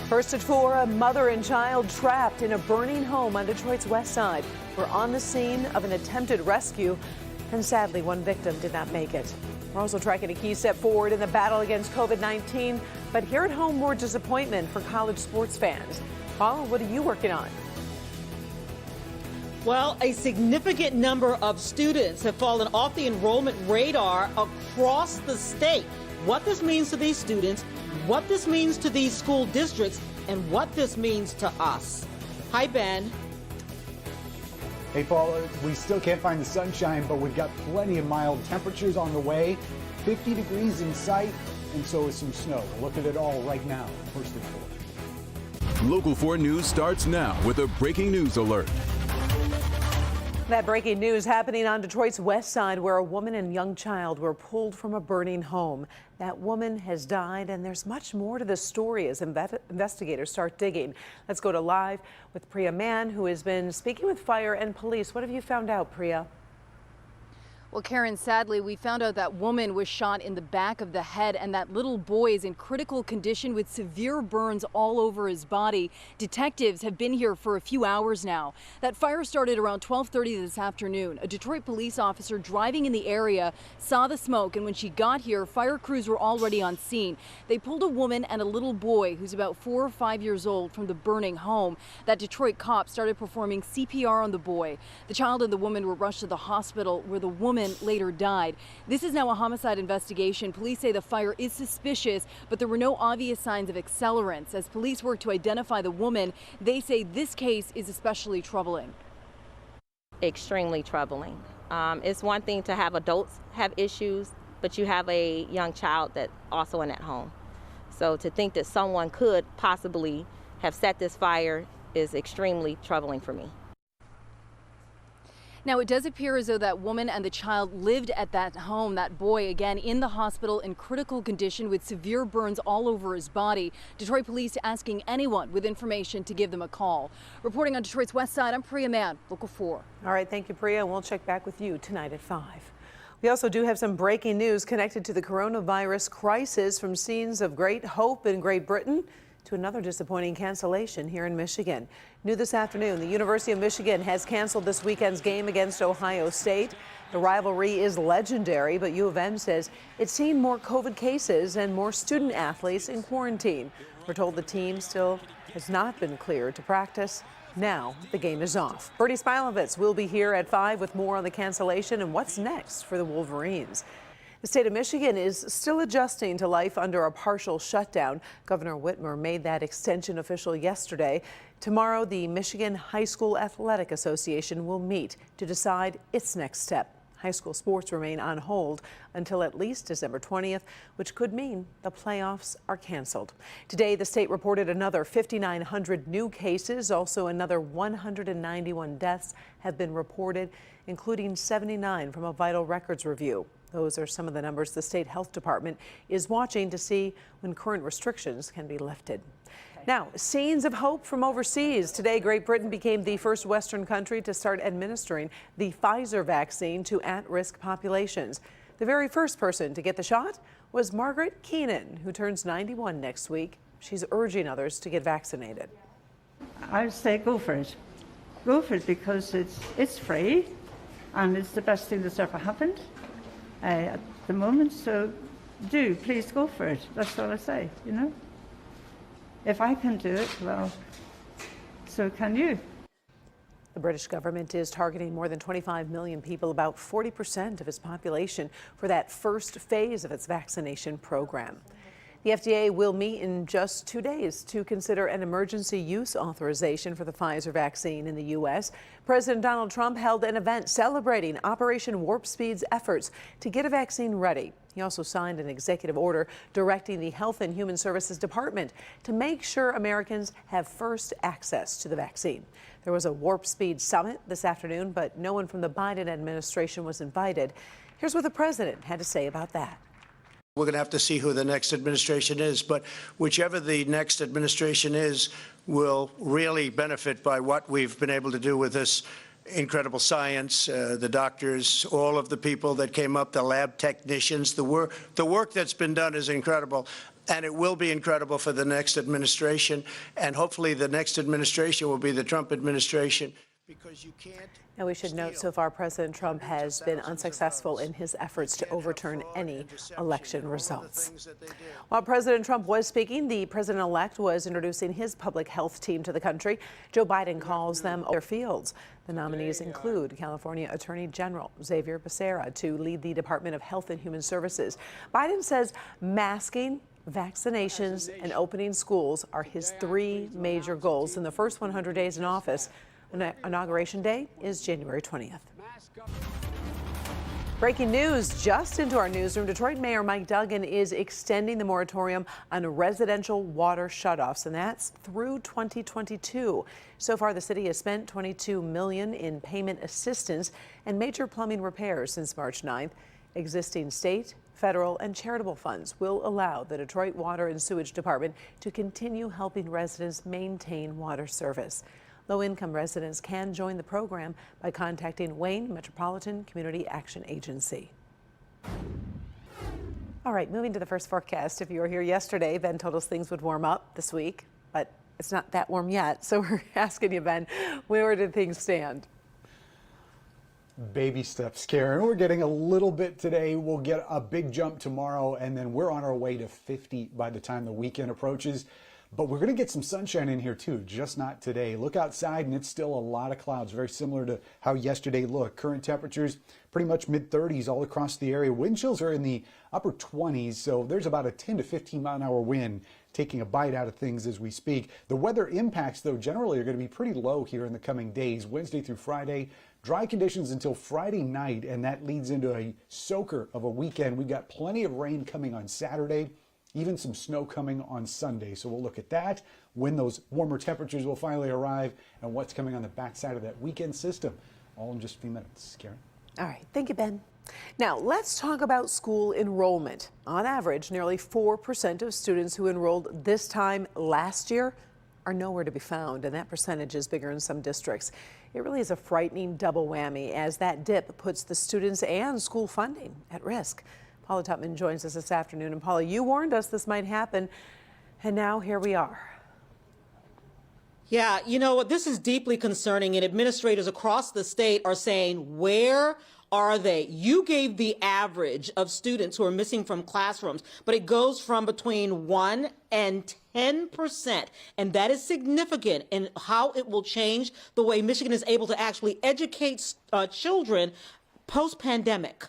First at 4, a mother and child trapped in a burning home on Detroit's west side were on the scene of an attempted rescue, and sadly, one victim did not make it. We're also tracking a key step forward in the battle against COVID-19, but here at home, more disappointment for college sports fans. Paula, what are you working on? Well, a significant number of students have fallen off the enrollment radar across the state. What this means to these students, what this means to these school districts, and what this means to us. Hi, Ben. Hey, Paula, we still can't find the sunshine, but we've got plenty of mild temperatures on the way. 50 degrees in sight, and so is some snow. We'll look at it all right now, first at 4. Local 4 News starts now with a breaking news alert. That breaking news happening on Detroit's west side, where a woman and young child were pulled from a burning home. That woman has died, and there's much more to the story as investigators start digging. Let's go to live with Priya Mann, who has been speaking with fire and police. What have you found out, Priya? Well, Karen, sadly, we found out that woman was shot in the back of the head, and that little boy is in critical condition with severe burns all over his body. Detectives have been here for a few hours now. That fire started around 12:30 this afternoon. A Detroit police officer driving in the area saw the smoke, and when she got here, fire crews were already on scene. They pulled a woman and a little boy who's about 4 or 5 years old from the burning home. That Detroit cop started performing CPR on the boy. The child and the woman were rushed to the hospital, where the woman later died. This is now a homicide investigation. Police say the fire is suspicious, but there were no obvious signs of accelerants. As police work to identify the woman, they say this case is especially troubling. Extremely troubling. It's one thing to have adults have issues, but you have a young child that also in that home. So to think that someone could possibly have set this fire is extremely troubling for me. Now, it does appear as though that woman and the child lived at that home. That boy, again, in the hospital in critical condition with severe burns all over his body. Detroit police asking anyone with information to give them a call. Reporting on Detroit's west side, I'm Priya Mann, Local 4. All right, thank you, Priya. We'll check back with you tonight at 5. We also do have some breaking news connected to the coronavirus crisis, from scenes of great hope in Great Britain to another disappointing cancellation here in Michigan. New this afternoon, the University of Michigan has canceled this weekend's game against Ohio State. The rivalry is legendary, but U of M says it's seen more COVID cases and more student athletes in quarantine. We're told the team still has not been cleared to practice. Now the game is off. Bernie Smilovitz will be here at 5 with more on the cancellation and what's next for the Wolverines. The state of Michigan is still adjusting to life under a partial shutdown. Governor Whitmer made that extension official yesterday. Tomorrow, the Michigan High School Athletic Association will meet to decide its next step. High school sports remain on hold until at least December 20th, which could mean the playoffs are canceled. Today, the state reported another 5,900 new cases. Also, another 191 deaths have been reported, including 79 from a vital records review. Those are some of the numbers the state health department is watching to see when current restrictions can be lifted. Now, scenes of hope from overseas. Today, Great Britain became the first Western country to start administering the Pfizer vaccine to at-risk populations. The very first person to get the shot was Margaret Keenan, who turns 91 next week. She's urging others to get vaccinated. I would say go for it. Go for it because it's free and it's the best thing that's ever happened at the moment. So please go for it. That's all I say, you know. If I can do it, well, so can you. The British government is targeting more than 25 million people, about 40% of its population, for that first phase of its vaccination program. The FDA will meet in just 2 days to consider an emergency use authorization for the Pfizer vaccine in the U.S. President Donald Trump held an event celebrating Operation Warp Speed's efforts to get a vaccine ready. He also signed an executive order directing the Health and Human Services Department to make sure Americans have first access to the vaccine. There was a Warp Speed summit this afternoon, but no one from the Biden administration was invited. Here's what the president had to say about that. We're going to have to see who the next administration is, but whichever the next administration is will really benefit by what we've been able to do with this incredible science, the doctors, all of the people that came up, the lab technicians, the work that's been done is incredible. And it will be incredible for the next administration. And hopefully the next administration will be the Trump administration, because you can't. Now, we should note, so far, President Trump has been unsuccessful in his efforts to overturn any election results. While President Trump was speaking, the president-elect was introducing his public health team to the country. Joe Biden calls them their fields. The nominees include California Attorney General Xavier Becerra to lead the Department of Health and Human Services. Biden says masking, vaccinations, and opening schools are his three major goals in the first 100 days in office. Inauguration Day is January 20th. Breaking news just into our newsroom. Detroit Mayor Mike Duggan is extending the moratorium on residential water shutoffs, and that's through 2022. So far, the city has spent $22 million in payment assistance and major plumbing repairs since March 9th. Existing state, federal, and charitable funds will allow the Detroit Water and Sewage Department to continue helping residents maintain water service. Low-income residents can join the program by contacting Wayne Metropolitan Community Action Agency. All right, moving to the first forecast. If you were here yesterday, Ben told us things would warm up this week, but it's not that warm yet. So we're asking you, Ben, where did things stand? Baby steps, Karen. We're getting a little bit today. We'll get a big jump tomorrow, and then we're on our way to 50 by the time the weekend approaches. But we're going to get some sunshine in here too, just not today. Look outside and it's still a lot of clouds, very similar to how yesterday looked. Current temperatures pretty much mid-30s all across the area. Wind chills are in the upper 20s, so there's about a 10 to 15 mile an hour wind taking a bite out of things as we speak. The weather impacts, though, generally are going to be pretty low here in the coming days, Wednesday through Friday. Dry conditions until Friday night, and that leads into a soaker of a weekend. We've got plenty of rain coming on Saturday. Even some snow coming on Sunday. So we'll look at that, when those warmer temperatures will finally arrive, and what's coming on the backside of that weekend system. All in just a few minutes. Karen? All right. Thank you, Ben. Now, let's talk about school enrollment. On average, nearly 4% of students who enrolled this time last year are nowhere to be found, and that percentage is bigger in some districts. It really is a frightening double whammy, as that dip puts the students and school funding at risk. Paula Tutman joins us this afternoon. And Paula, you warned us this might happen, and now here we are. Yeah, you know what? This is deeply concerning, and administrators across the state are saying, where are they? You gave the average of students who are missing from classrooms, but it goes from between 1 and 10%, and that is significant in how it will change the way Michigan is able to actually educate children post-pandemic.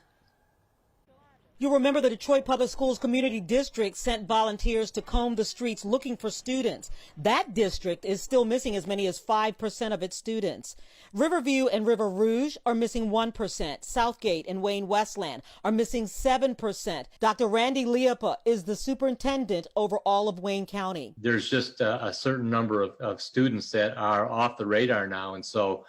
You remember the Detroit Public Schools Community District sent volunteers to comb the streets looking for students. That district is still missing as many as 5% of its students. Riverview and River Rouge are missing 1%. Southgate and Wayne Westland are missing 7%. Dr. Randy Liepa is the superintendent over all of Wayne County. There's just a certain number of students that are off the radar now, and so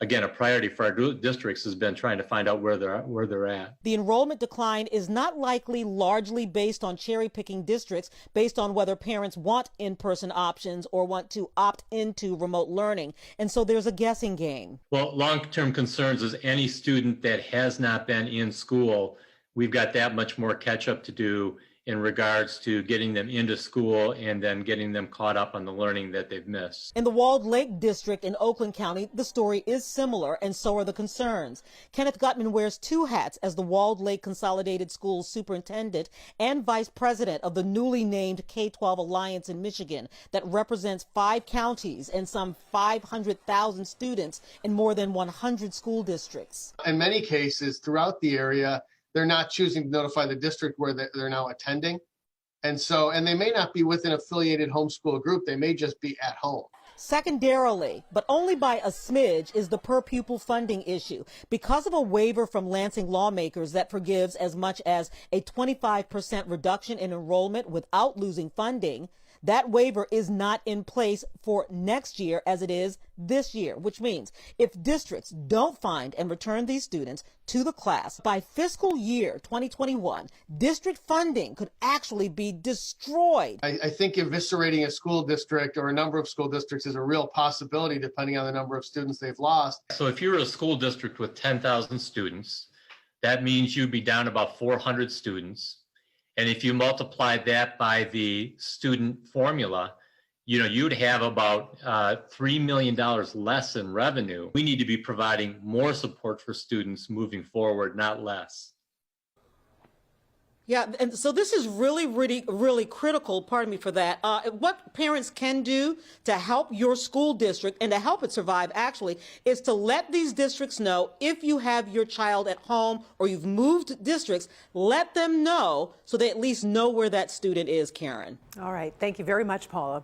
again, a priority for our districts has been trying to find out where they're at. The enrollment decline is not likely largely based on cherry-picking districts, based on whether parents want in-person options or want to opt into remote learning. And so there's a guessing game. Well, long-term concerns is any student that has not been in school, we've got that much more catch-up to do in regards to getting them into school and then getting them caught up on the learning that they've missed. In the Walled Lake District in Oakland County, the story is similar, and so are the concerns. Kenneth Gutman wears two hats as the Walled Lake Consolidated Schools superintendent and vice president of the newly named K-12 Alliance in Michigan that represents 5 counties and some 500,000 students in more than 100 school districts. In many cases throughout the area, they're not choosing to notify the district where they're now attending. And they may not be with an affiliated homeschool group. They may just be at home. Secondarily, but only by a smidge, is the per-pupil funding issue. Because of a waiver from Lansing lawmakers that forgives as much as a 25% reduction in enrollment without losing funding, that waiver is not in place for next year as it is this year, which means if districts don't find and return these students to the class by fiscal year 2021, district funding could actually be destroyed. I think eviscerating a school district or a number of school districts is a real possibility depending on the number of students they've lost. So if you're a school district with 10,000 students, that means you'd be down about 400 students. And if you multiply that by the student formula, you'd have about $3 million less in revenue. We need to be providing more support for students moving forward, not less. Yeah, and so this is really critical, pardon me for that. What parents can do to help your school district and to help it survive, actually, is to let these districts know if you have your child at home or you've moved districts, let them know so they at least know where that student is, Karen. All right, thank you very much, Paula.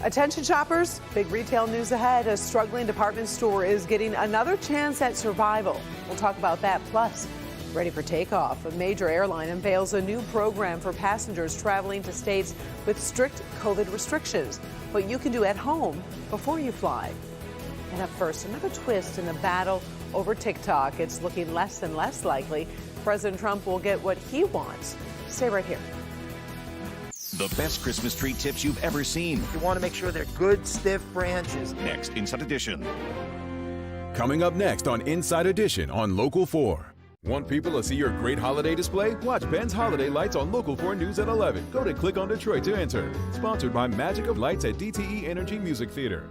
Attention shoppers, big retail news ahead. A struggling department store is getting another chance at survival. We'll talk about that. Plus, ready for takeoff, a major airline unveils a new program for passengers traveling to states with strict COVID restrictions. What you can do at home before you fly. And up first, another twist in the battle over TikTok. It's looking less and less likely President Trump will get what he wants. Stay right here. The best Christmas tree tips you've ever seen. You want to make sure they're good, stiff branches. Next, Inside Edition. Coming up next on Inside Edition on Local 4. Want people to see your great holiday display? Watch Ben's Holiday Lights on Local 4 News at 11. Go to Click on Detroit to enter. Sponsored by Magic of Lights at DTE Energy Music Theater.